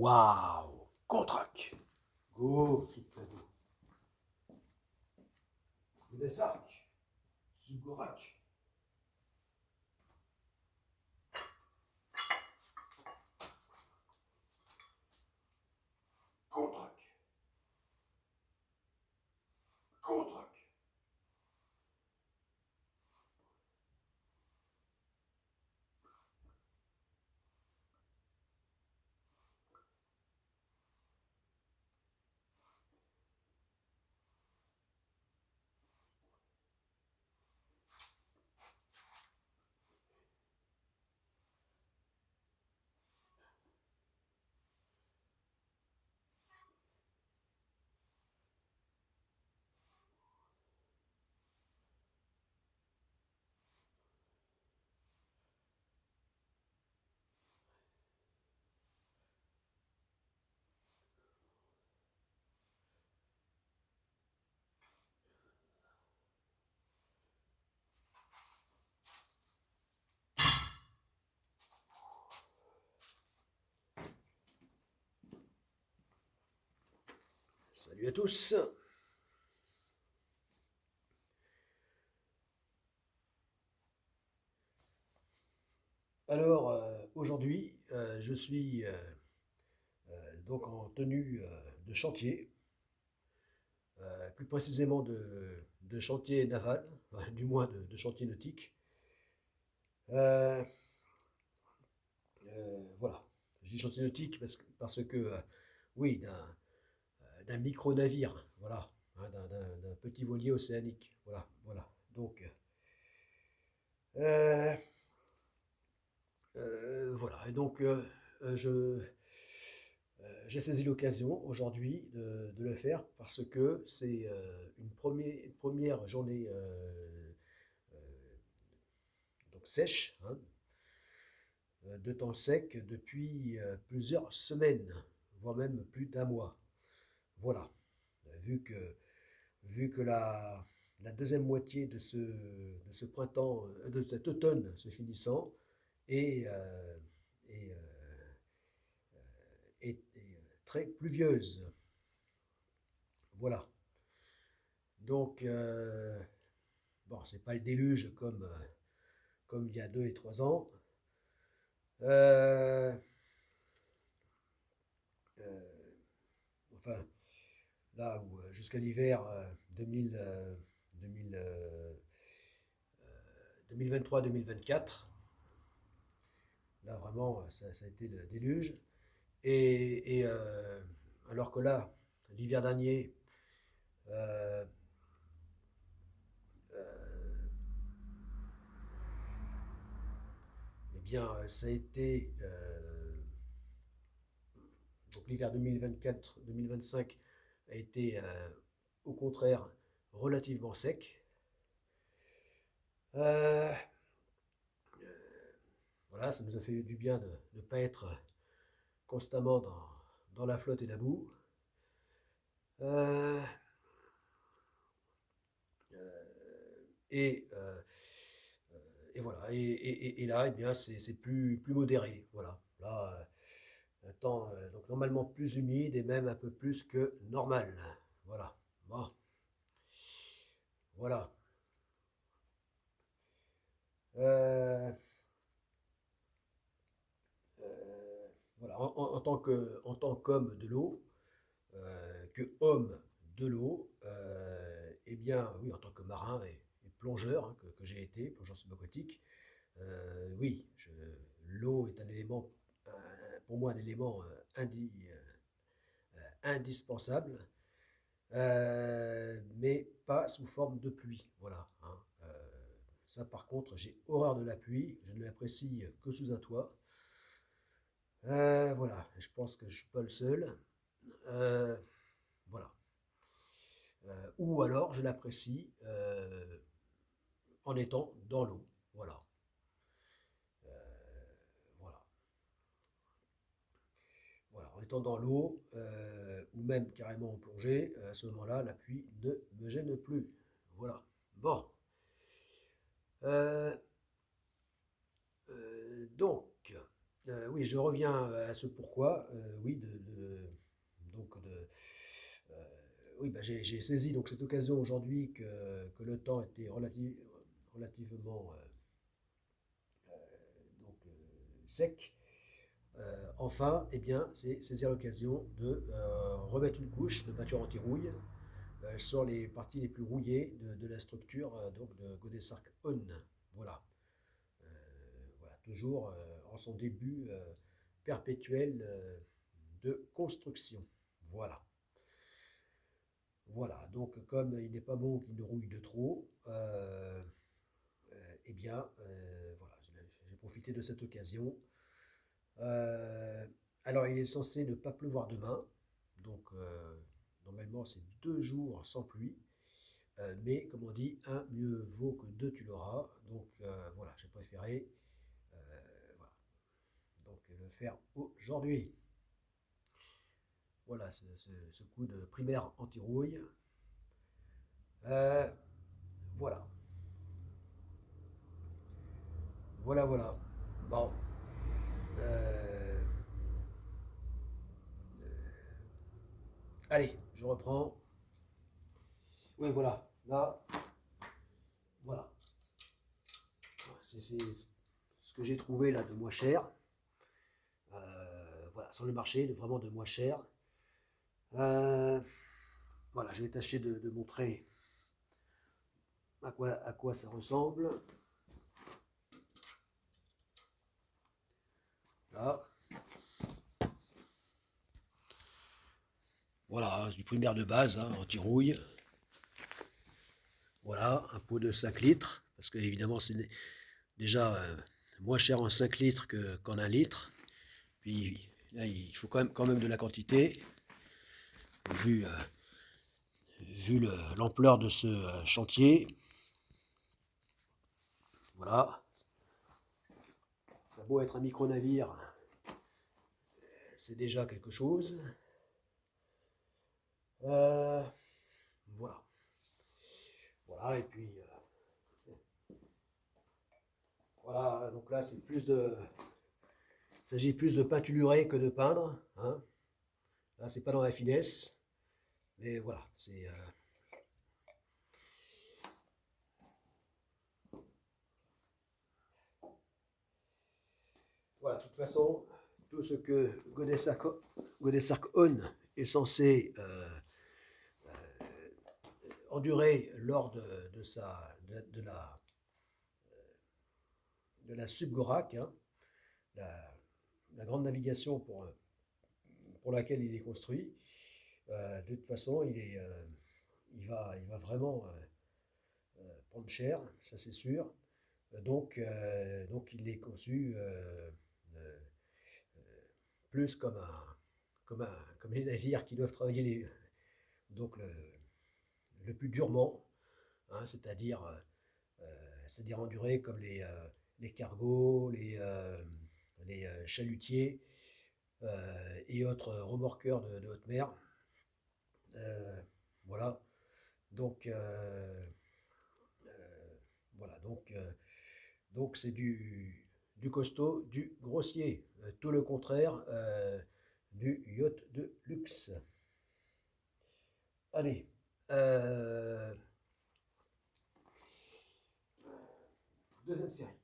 Waouh! Contrac! Go, Subtado. Gudesak. Sugorak. Contrac. Contrac. Salut à tous. Alors, aujourd'hui, je suis donc en tenue de chantier, plus précisément de chantier naval, du moins de chantier nautique. Euh, voilà, je dis chantier nautique parce que oui, d'un micro-navire, voilà, hein, d'un petit voilier océanique, voilà, voilà. Donc, euh, voilà, et donc je, j'ai saisi l'occasion aujourd'hui de le faire parce que c'est une première journée euh, donc sèche, hein, de temps sec depuis plusieurs semaines, voire même plus d'un mois. Voilà, vu que, vu que la deuxième moitié de ce printemps, de cet automne se finissant, est, euh, est, euh, est très pluvieuse. Voilà. Donc, bon, c'est pas le déluge comme il y a 2 et 3 ans. Euh, euh, enfin, là où jusqu'à l'hiver 2000, 2000, 2023-2024, là vraiment, ça a été le déluge. Alors que là, l'hiver dernier, euh, euh, eh bien, ça a été donc l'hiver 2024-2025 a été au contraire relativement sec. Euh, voilà, ça nous a fait du bien de ne pas être constamment dans la flotte et la boue. Euh, et, euh, et voilà. Et là, eh bien, c'est plus modéré. Voilà. Là, un temps donc normalement plus humide et même un peu plus que normal. Voilà. Bon, voilà. Euh, euh, voilà. En tant qu'homme de l'eau, que homme de l'eau, eh bien, oui, en tant que marin et plongeur, hein, que j'ai été, plongeur subaquatique, oui, l'eau est un élément, pour moi, un élément indispensable, mais pas sous forme de pluie. Voilà. Hein. Ça, par contre, j'ai horreur de la pluie. Je ne l'apprécie que sous un toit. Voilà. Je pense que je suis pas le seul. Euh, voilà. Ou alors, je l'apprécie en étant dans l'eau. Voilà. Voilà. Voilà, en étant dans l'eau, ou même carrément en plongée, à ce moment-là, la pluie ne me gêne plus. Voilà. Bon. Euh, donc, Oui, je reviens à ce pourquoi. Oui, donc euh, oui, bah, j'ai saisi donc cette occasion aujourd'hui que le temps était relativement donc, sec. Enfin, eh bien, c'est saisir l'occasion de remettre une couche de peinture anti-rouille sur les parties les plus rouillées de la structure donc de Godesarc On. Voilà. Euh, voilà, toujours en son début perpétuel de construction. Voilà. Voilà, donc comme il n'est pas bon qu'il ne rouille de trop, eh bien, voilà, j'ai profité de cette occasion. Euh, alors, il est censé ne pas pleuvoir demain, donc normalement c'est 2 jours sans pluie, mais comme on dit, un mieux vaut que deux tu l'auras, donc voilà, j'ai préféré euh, voilà, donc, le faire aujourd'hui. Voilà, ce coup de primaire anti-rouille. Euh, voilà, voilà. Bon, euh, allez, je reprends. Ouais, voilà, là, voilà. C'est ce que j'ai trouvé là de moins cher. Voilà, sur le marché, vraiment de moins cher. Euh, voilà, je vais tâcher de montrer à quoi ça ressemble. Là, voilà, du primaire de base, hein, anti-rouille. Voilà, un pot de 5 litres, parce que évidemment c'est déjà moins cher en 5 litres qu'en 1 litre. Puis là, il faut quand même de la quantité, vu, vu l'ampleur de ce chantier. Voilà, ça a beau être un micro-navire, c'est déjà quelque chose. Euh, voilà. Voilà, et puis voilà, donc là c'est plus de. Il s'agit plus de peinturer que de peindre. Hein. Là, c'est pas dans la finesse. Mais voilà, c'est. Voilà, de toute façon, tout ce que Godesarc On est censé endurer lors de la Subgorac, hein, la, la, grande navigation pour laquelle il est construit, de toute façon, il va vraiment prendre cher, ça c'est sûr. Donc il est conçu euh, plus comme les navires qui doivent travailler donc le plus durement, hein, c'est-à-dire endurer comme les cargos, les chalutiers et autres remorqueurs de haute mer. Euh, voilà. Donc, voilà. Donc c'est du costaud, du grossier. Tout le contraire du yacht de luxe. Allez. Euh, deuxième série.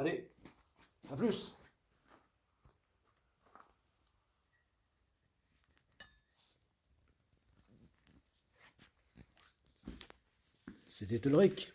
Allez, à plus. C'était Ulrich.